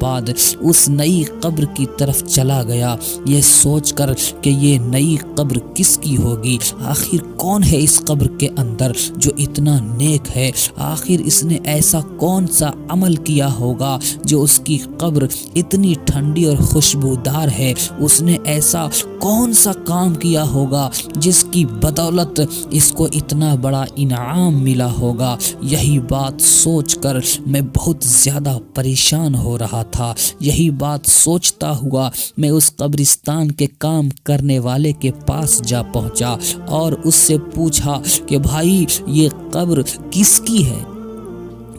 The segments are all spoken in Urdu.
بعد اس نئی قبر کی طرف چلا گیا، یہ سوچ کر کہ یہ نئی قبر کس کی ہوگی، آخر کون ہے اس قبر کے اندر جو اتنا نیک ہے، آخر اس نے ایسا کون سا عمل کیا ہوگا جو اس کی قبر اتنی ٹھنڈی اور خوشبودار ہے، اس نے ایسا کون سا کام کیا ہوگا جس کی بدولت اس کو اتنا بڑا انعام ملا ہوگا۔ یہی بات سوچ کر میں بہت زیادہ پریشان ہو رہا تھا۔ یہی بات سوچتا ہوا میں اس قبرستان کے کام کرنے والے کے پاس جا پہنچا اور اس سے پوچھا کہ بھائی یہ قبر کس کی ہے؟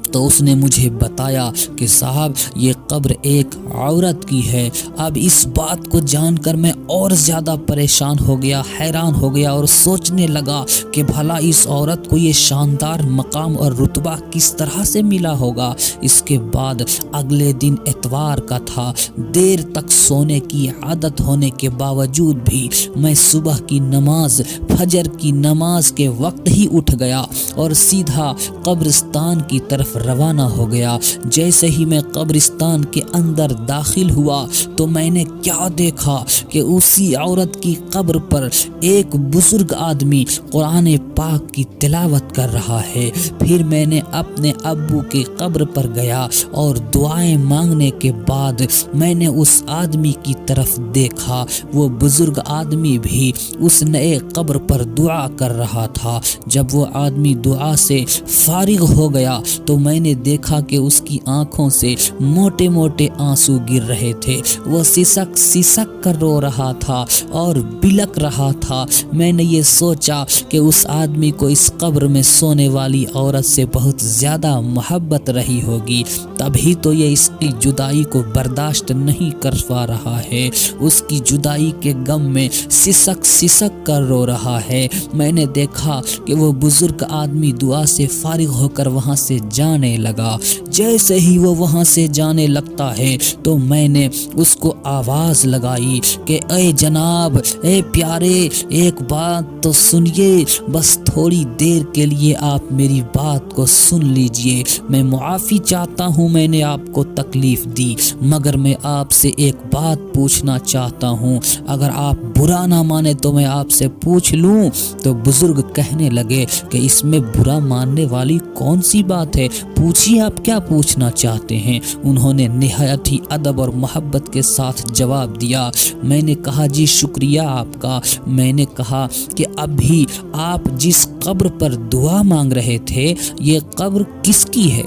تو اس نے مجھے بتایا کہ صاحب یہ قبر ایک عورت کی ہے۔ اب اس بات کو جان کر میں اور زیادہ پریشان ہو گیا، حیران ہو گیا اور سوچنے لگا کہ بھلا اس عورت کو یہ شاندار مقام اور رتبہ کس طرح سے ملا ہوگا۔ اس کے بعد اگلے دن اتوار کا تھا، دیر تک سونے کی عادت ہونے کے باوجود بھی میں صبح کی نماز، فجر کی نماز کے وقت ہی اٹھ گیا اور سیدھا قبرستان کی طرف روانہ ہو گیا۔ جیسے ہی میں قبرستان کے اندر داخل ہوا تو میں نے کیا دیکھا کہ اسی عورت کی قبر پر ایک بزرگ آدمی قرآن پاک کی تلاوت کر رہا ہے۔ پھر میں نے اپنے ابو کی قبر پر گیا اور دعائیں مانگنے کے بعد میں نے اس آدمی کی طرف دیکھا، وہ بزرگ آدمی بھی اس نئے قبر پر دعا کر رہا تھا۔ جب وہ آدمی دعا سے فارغ ہو گیا تو میں نے دیکھا کہ اس کی آنکھوں سے موٹے موٹے آنسو گر رہے تھے، وہ سسک سسک کر رو رہا تھا اور بلک رہا تھا۔ میں نے یہ سوچا کہ اس آدمی کو اس قبر میں سونے والی عورت سے بہت زیادہ محبت رہی ہوگی، تبھی تو یہ اس کی جدائی کو برداشت نہیں کر پا رہا ہے، اس کی جدائی کے غم میں سسک سسک کر رو رہا ہے۔ میں نے دیکھا کہ وہ بزرگ آدمی دعا سے فارغ ہو کر وہاں سے جانے لگا۔ جیسے ہی وہ وہاں سے جانے لگتا ہے تو میں نے اس کو آواز لگائی کہ اے جناب، اے پیارے، ایک بات تو سنیے، بس تھوڑی دیر کے لیے آپ میری بات کو سن لیجئے۔ میں معافی چاہتا ہوں میں نے آپ کو تکلیف دی، مگر میں آپ سے ایک بات پوچھنا چاہتا ہوں، اگر آپ برا نہ مانے تو میں آپ سے پوچھ لوں؟ تو بزرگ کہنے لگے کہ اس میں برا ماننے والی کون سی بات ہے، پوچھیے آپ کیا پوچھنا چاہتے ہیں۔ انہوں نے نہایت ہی ادب اور محبت کے ساتھ جواب دیا۔ میں نے کہا جی شکریہ آپ کا۔ میں نے کہا کہ اب بھی آپ جس قبر پر دعا مانگ رہے تھے یہ قبر کس کی ہے؟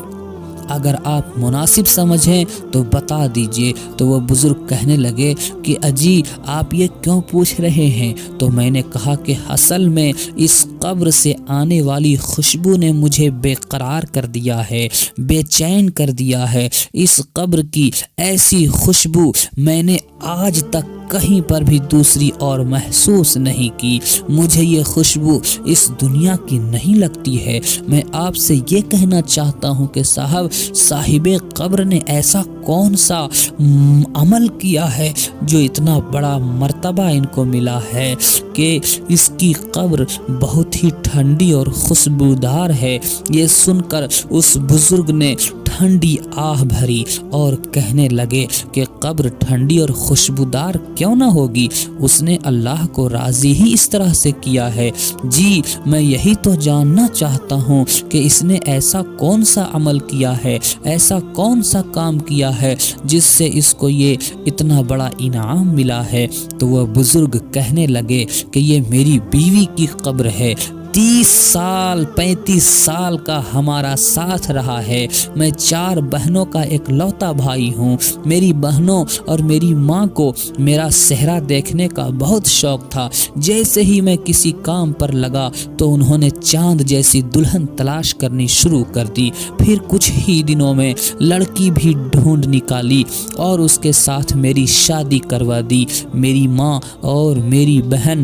اگر آپ مناسب سمجھیں تو بتا دیجئے۔ تو وہ بزرگ کہنے لگے کہ اجی آپ یہ کیوں پوچھ رہے ہیں؟ تو میں نے کہا کہ اصل میں اس قبر سے آنے والی خوشبو نے مجھے بے قرار کر دیا ہے، بے چین کر دیا ہے۔ اس قبر کی ایسی خوشبو میں نے آج تک کہیں پر بھی دوسری اور محسوس نہیں کی۔ مجھے یہ خوشبو اس دنیا کی نہیں لگتی ہے۔ میں آپ سے یہ کہنا چاہتا ہوں کہ صاحب قبر نے ایسا کون سا عمل کیا ہے جو اتنا بڑا مرتبہ ان کو ملا ہے کہ اس کی قبر بہت ہی ٹھنڈی اور خوشبودار ہے۔ یہ سن کر اس بزرگ نے ٹھنڈی آہ بھری اور کہنے لگے کہ قبر ٹھنڈی اور خوشبودار کیوں نہ ہوگی، اس نے اللہ کو راضی ہی اس طرح سے کیا ہے۔ جی میں یہی تو جاننا چاہتا ہوں کہ اس نے ایسا کون سا عمل کیا ہے، ایسا کون سا کام کیا ہے جس سے اس کو یہ اتنا بڑا انعام ملا ہے۔ تو وہ بزرگ کہنے لگے کہ یہ میری بیوی کی قبر ہے، 30 سال 35 سال کا ہمارا ساتھ رہا ہے۔ میں 4 بہنوں کا ایک لوتا بھائی ہوں۔ میری بہنوں اور میری ماں کو میرا صحرا دیکھنے کا بہت شوق تھا۔ جیسے ہی میں کسی کام پر لگا تو انہوں نے چاند جیسی دلہن تلاش کرنی شروع کر دی۔ پھر کچھ ہی دنوں میں لڑکی بھی ڈھونڈ نکالی اور اس کے ساتھ میری شادی کروا دی۔ میری ماں اور میری بہن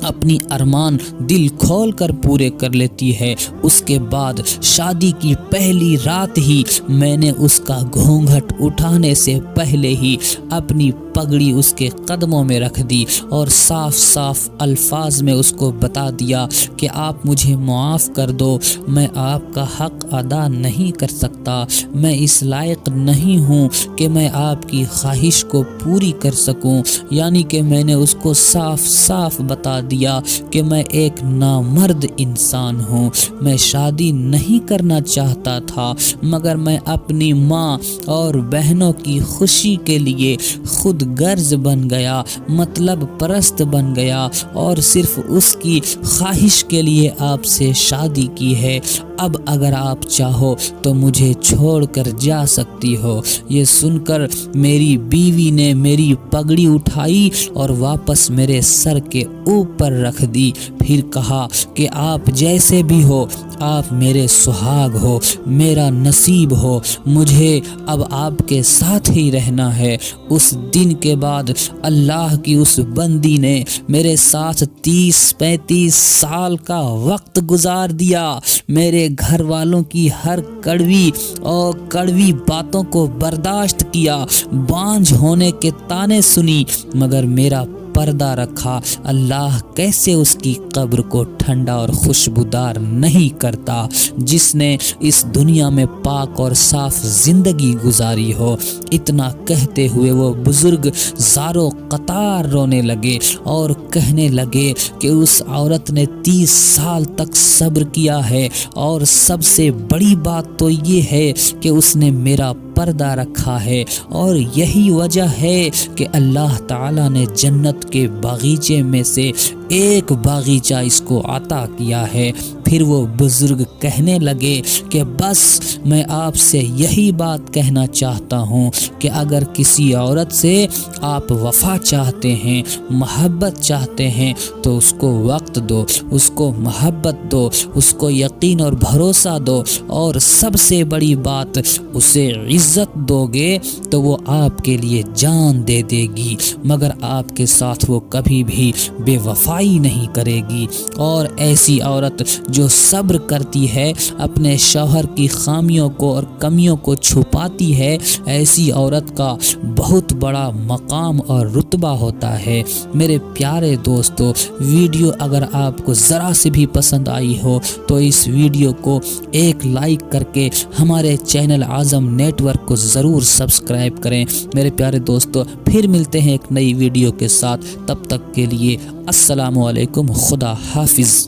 اپنی ارمان دل کھول کر پورے کر لیتی ہے۔ اس کے بعد شادی کی پہلی رات ہی میں نے اس کا گھونگھٹ اٹھانے سے پہلے ہی اپنی پگڑی اس کے قدموں میں رکھ دی اور صاف صاف الفاظ میں اس کو بتا دیا کہ آپ مجھے معاف کر دو، میں آپ کا حق ادا نہیں کر سکتا، میں اس لائق نہیں ہوں کہ میں آپ کی خواہش کو پوری کر سکوں۔ یعنی کہ میں نے اس کو صاف صاف بتا دیا کہ میں ایک نامرد انسان ہوں، میں شادی نہیں کرنا چاہتا تھا، مگر میں اپنی ماں اور بہنوں کی خوشی کے لیے خود غرض بن گیا، مطلب پرست بن گیا اور صرف اس کی خواہش کے لیے آپ سے شادی کی ہے۔ اب اگر آپ چاہو تو مجھے چھوڑ کر جا سکتی ہو۔ یہ سن کر میری بیوی نے میری پگڑی اٹھائی اور واپس میرے سر کے اوپر رکھ دی، پھر کہا کہ آپ جیسے بھی ہو، آپ میرے سہاگ ہو، میرا نصیب ہو، مجھے اب آپ کے ساتھ ہی رہنا ہے۔ اس دن کے بعد اللہ کی اس بندی نے میرے ساتھ 30-35 سال کا وقت گزار دیا، میرے گھر والوں کی ہر کڑوی باتوں کو برداشت کیا، بانجھ ہونے کے طعنے سنی، مگر میرا پردہ رکھا۔ اللہ کیسے اس کی قبر کو ٹھنڈا اور خوشبودار نہیں کرتا جس نے اس دنیا میں پاک اور صاف زندگی گزاری ہو۔ اتنا کہتے ہوئے وہ بزرگ زاروں قطار رونے لگے اور کہنے لگے کہ اس عورت نے 30 سال تک صبر کیا ہے، اور سب سے بڑی بات تو یہ ہے کہ اس نے میرا پردہ رکھا ہے، اور یہی وجہ ہے کہ اللہ تعالیٰ نے جنت کے باغیچے میں سے ایک باغیچہ اس کو عطا کیا ہے۔ پھر وہ بزرگ کہنے لگے کہ بس میں آپ سے یہی بات کہنا چاہتا ہوں کہ اگر کسی عورت سے آپ وفا چاہتے ہیں، محبت چاہتے ہیں، تو اس کو وقت دو، اس کو محبت دو، اس کو یقین اور بھروسہ دو، اور سب سے بڑی بات اسے عزت دو گے تو وہ آپ کے لیے جان دے دے گی، مگر آپ کے ساتھ وہ کبھی بھی بے وفائی نہیں کرے گی۔ اور ایسی عورت جو صبر کرتی ہے، اپنے شوہر کی خامیوں کو اور کمیوں کو چھپاتی ہے، ایسی عورت کا بہت بڑا مقام اور رتبہ ہوتا ہے۔ میرے پیارے دوستو، ویڈیو اگر آپ کو ذرا سے بھی پسند آئی ہو تو اس ویڈیو کو ایک لائک کر کے ہمارے چینل اعظم نیٹ ورک کو ضرور سبسکرائب کریں۔ میرے پیارے دوستو، پھر ملتے ہیں ایک نئی ویڈیو کے ساتھ، تب تک کے لیے السلام علیکم، خدا حافظ۔